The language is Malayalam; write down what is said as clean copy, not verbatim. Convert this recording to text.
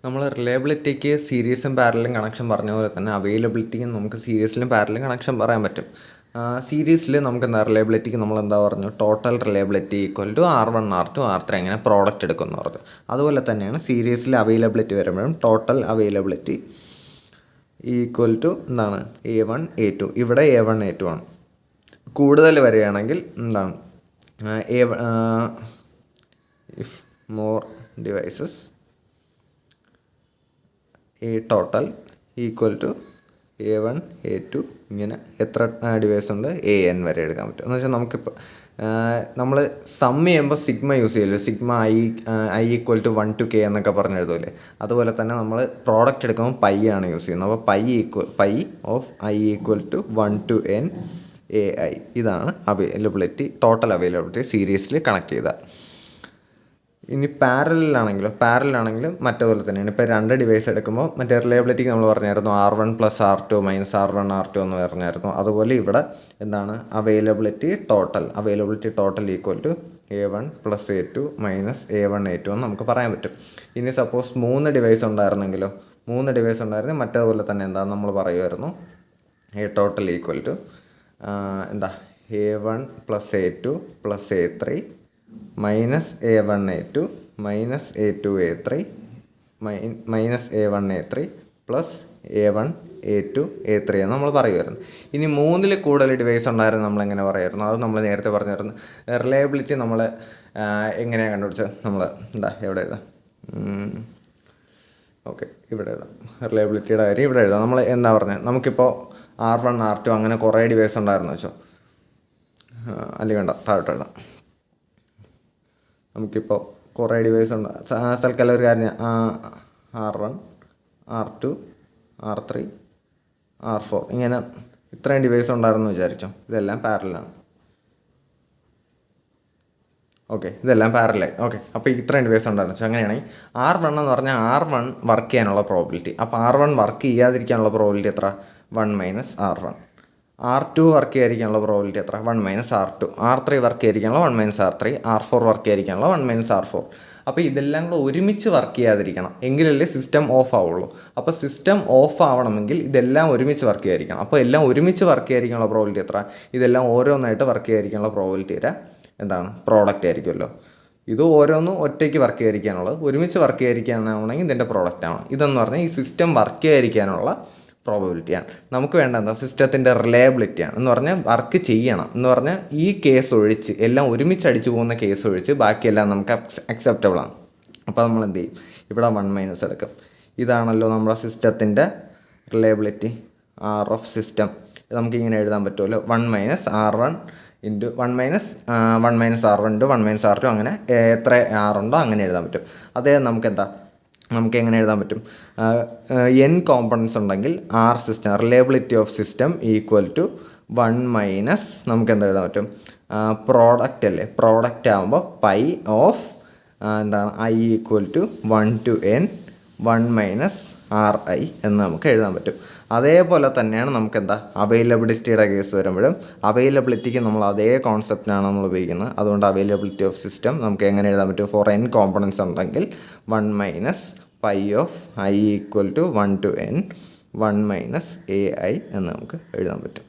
നമ്മൾ റിലയബിലിറ്റിക്ക് സീരീസും പാരലും കണക്ഷൻ പറഞ്ഞ പോലെ തന്നെ അവൈലബിലിറ്റിക്കും നമുക്ക് സീരീസിലും പാരലും കണക്ഷൻ പറയാൻ പറ്റും. സീരീസിൽ നമുക്ക് എന്താ റിലയബിലിറ്റിക്ക് നമ്മൾ എന്താ പറഞ്ഞു, total reliability equal to R1 R2 R3 അങ്ങനെ പ്രോഡക്റ്റ് എടുക്കുമെന്ന് പറഞ്ഞു. അതുപോലെ തന്നെയാണ് സീരീസിൽ അവൈലബിലിറ്റി വരുമ്പോഴും ടോട്ടൽ അവൈലബിലിറ്റി ഈക്വൽ ടു എന്താണ് A1 A2. ഇവിടെ A1 A2 ആണ്. കൂടുതൽ വരികയാണെങ്കിൽ എന്താണ് if more devices A total equal to A1 A2 ഇങ്ങനെ എത്ര ഡിവൈസ് ഉണ്ട് AN വരെ എടുക്കാൻ പറ്റും. എന്ന് വെച്ചാൽ നമുക്കിപ്പോൾ നമ്മൾ സം ചെയ്യുമ്പോൾ സിഗ്മ യൂസ് ചെയ്യില്ലേ, sigma I equal to 1 to K എന്നൊക്കെ പറഞ്ഞ് എഴുതുമല്ലേ. അതുപോലെ തന്നെ നമ്മൾ പ്രോഡക്റ്റ് എടുക്കുമ്പോൾ പൈ ആണ് യൂസ് ചെയ്യുന്നത്. അപ്പോൾ pi of I equal to 1 to N AI. ഇതാണ് അവൈലബിലിറ്റി, ടോട്ടൽ അവൈലബിലിറ്റി സീരീസിൽ കണക്ട് ചെയ്താൽ. ഇനി പാരലാണെങ്കിലും മറ്റേപോലെ തന്നെയാണ്. ഇപ്പോൾ 2 ഡിവൈസ് എടുക്കുമ്പോൾ മറ്റേ റിലയബിലിറ്റിക്ക് നമ്മൾ പറഞ്ഞായിരുന്നു R1 + R2 - R1 R2 എന്ന് പറഞ്ഞായിരുന്നു. അതുപോലെ ഇവിടെ എന്താണ് availability total equal to A1 + A2 - A1 A2 എന്ന് നമുക്ക് പറയാൻ പറ്റും. ഇനി സപ്പോസ് 3 ഡിവൈസ് ഉണ്ടായിരുന്നെങ്കിലോ, 3 ഡിവൈസ് ഉണ്ടായിരുന്നെങ്കിൽ മറ്റേപോലെ തന്നെ എന്താ നമ്മൾ പറയുമായിരുന്നു, A total equal to A1 + A2 + A3 -A1 A2 -A2 A3 -A1 A3 +A1 A2 A3 എന്ന് നമ്മൾ പറയുമായിരുന്നു. ഇനി 3ൽ കൂടുതൽ ഡിവൈസ് ഉണ്ടായിരുന്നു നമ്മൾ എങ്ങനെ പറയുമായിരുന്നു, അത് നമ്മൾ നേരത്തെ പറഞ്ഞിരുന്നു. റിലയബിലിറ്റി നമ്മൾ എങ്ങനെയാണ് കണ്ടുപിടിച്ചത്, നമ്മൾ എവിടെ എഴുതാം, ഓക്കെ ഇവിടെ എഴുതാം. റിലയബിലിറ്റിയുടെ കാര്യം ഇവിടെ എഴുതാം. നമ്മൾ എന്താ പറഞ്ഞത്, നമുക്കിപ്പോൾ R1 R2 അങ്ങനെ കുറേ ഡിവൈസ് ഉണ്ടായിരുന്നു വെച്ചോ, അല്ലെങ്കിൽ വേണ്ട താഴോട്ട് എഴുതാം. നമുക്കിപ്പോൾ കുറേ ഡിവൈസ് ഉണ്ട്. തൽക്കാലം ഒരു കാര്യം, R1 R2 R3 R4 ഇങ്ങനെ ഇത്രയും ഡിവൈസ് ഉണ്ടായിരുന്നു വിചാരിച്ചോ. ഇതെല്ലാം പാരലാണ്. ഓക്കെ, ഇതെല്ലാം പാരലായി. ഓക്കെ, അപ്പോൾ ഇത്രയും ഡിവൈസ് ഉണ്ടായിരുന്നു വെച്ചാൽ അങ്ങനെയാണെങ്കിൽ R1 എന്ന് പറഞ്ഞാൽ R1 വർക്ക് ചെയ്യാനുള്ള പ്രോബിലിറ്റി. അപ്പോൾ R1 വർക്ക് ചെയ്യാതിരിക്കാനുള്ള പ്രോബിലിറ്റി എത്ര, 1 - R1. R2 വർക്ക് ചെയ്യാതിരിക്കാനുള്ള പ്രോബിലിറ്റി എത്ര, 1 - R2. R3 work ചെയ്യാതിരിക്കാനുള്ള 1 - R3. R4 work ചെയ്യാതിരിക്കാനുള്ള 1 - R4. അപ്പോൾ ഇതെല്ലാം കൂടെ ഒരുമിച്ച് വർക്ക് ചെയ്യാതിരിക്കണം, എങ്കിലല്ലേ സിസ്റ്റം ഓഫ് ആവുള്ളൂ. അപ്പോൾ സിസ്റ്റം ഓഫ് ആവണമെങ്കിൽ ഇതെല്ലാം ഒരുമിച്ച് വർക്ക് ചെയ്യാതിരിക്കണം. അപ്പോൾ എല്ലാം ഒരുമിച്ച് വർക്ക് ചെയ്യാതിരിക്കാനുള്ള പ്രോബിലിറ്റി എത്ര, ഇതെല്ലാം ഓരോന്നായിട്ട് വർക്ക് ചെയ്യാതിരിക്കാനുള്ള പ്രോബിലിറ്റി എന്താണ്, പ്രോഡക്റ്റ് ആയിരിക്കുമല്ലോ. ഇത് ഓരോന്നും ഒറ്റയ്ക്ക് വർക്ക് ചെയ്യാതിരിക്കാനുള്ളത്, ഒരുമിച്ച് വർക്ക് ചെയ്യാതിരിക്കാനാണെങ്കിൽ ഇതിൻ്റെ പ്രോഡക്റ്റാണ്. ഇതെന്ന് പറഞ്ഞാൽ ഈ സിസ്റ്റം വർക്ക് ചെയ്യാതിരിക്കാനുള്ള പ്രോബബിലിറ്റിയാണ്. നമുക്ക് വേണ്ട എന്താ, സിസ്റ്റത്തിൻ്റെ റിലയബിലിറ്റിയാണ്. എന്ന് പറഞ്ഞാൽ വർക്ക് ചെയ്യണം എന്ന് പറഞ്ഞാൽ ഈ കേസ് ഒഴിച്ച്, എല്ലാം ഒരുമിച്ച് അടിച്ചു പോകുന്ന കേസ് ഒഴിച്ച് ബാക്കിയെല്ലാം നമുക്ക് അക്സെപ്റ്റബിളാണ്. അപ്പോൾ നമ്മൾ എന്ത് ചെയ്യും, ഇവിടെ 1 - എടുക്കും. ഇതാണല്ലോ നമ്മുടെ സിസ്റ്റത്തിൻ്റെ റിലയബിലിറ്റി, R ഓഫ് സിസ്റ്റം. നമുക്കിങ്ങനെ എഴുതാൻ പറ്റുമല്ലോ, 1 - R1 × 1 - R1 × 1 - R2 അങ്ങനെ എത്ര R ഉണ്ടോ അങ്ങനെ എഴുതാൻ പറ്റും. അതേ നമുക്ക് എങ്ങനെ എഴുതാൻ പറ്റും, N കോമ്പണൻസ് ഉണ്ടെങ്കിൽ R system reliability of system equal to 1 - നമുക്ക് എന്താ എഴുതാൻ പറ്റും, പ്രോഡക്റ്റ് അല്ലേ. പ്രോഡക്റ്റ് ആകുമ്പോൾ pi of I equal to 1 to N 1 - RI എന്ന് നമുക്ക് എഴുതാൻ പറ്റും. അതേപോലെ തന്നെയാണ് നമുക്ക് അവൈലബിലിറ്റിയുടെ കേസ് വരുമ്പോഴും അവൈലബിലിറ്റിക്ക് നമ്മൾ അതേ കോൺസെപ്റ്റാണ് നമ്മൾ ഉപയോഗിക്കുന്നത്. അതുകൊണ്ട് അവൈലബിലിറ്റി ഓഫ് സിസ്റ്റം നമുക്ക് എങ്ങനെ എഴുതാൻ പറ്റും, ഫോർ N കോമ്പണൻസ് ഉണ്ടെങ്കിൽ 1 - pi of I equal to 1 to N 1 - AI എന്ന് നമുക്ക് എഴുതാൻ പറ്റും.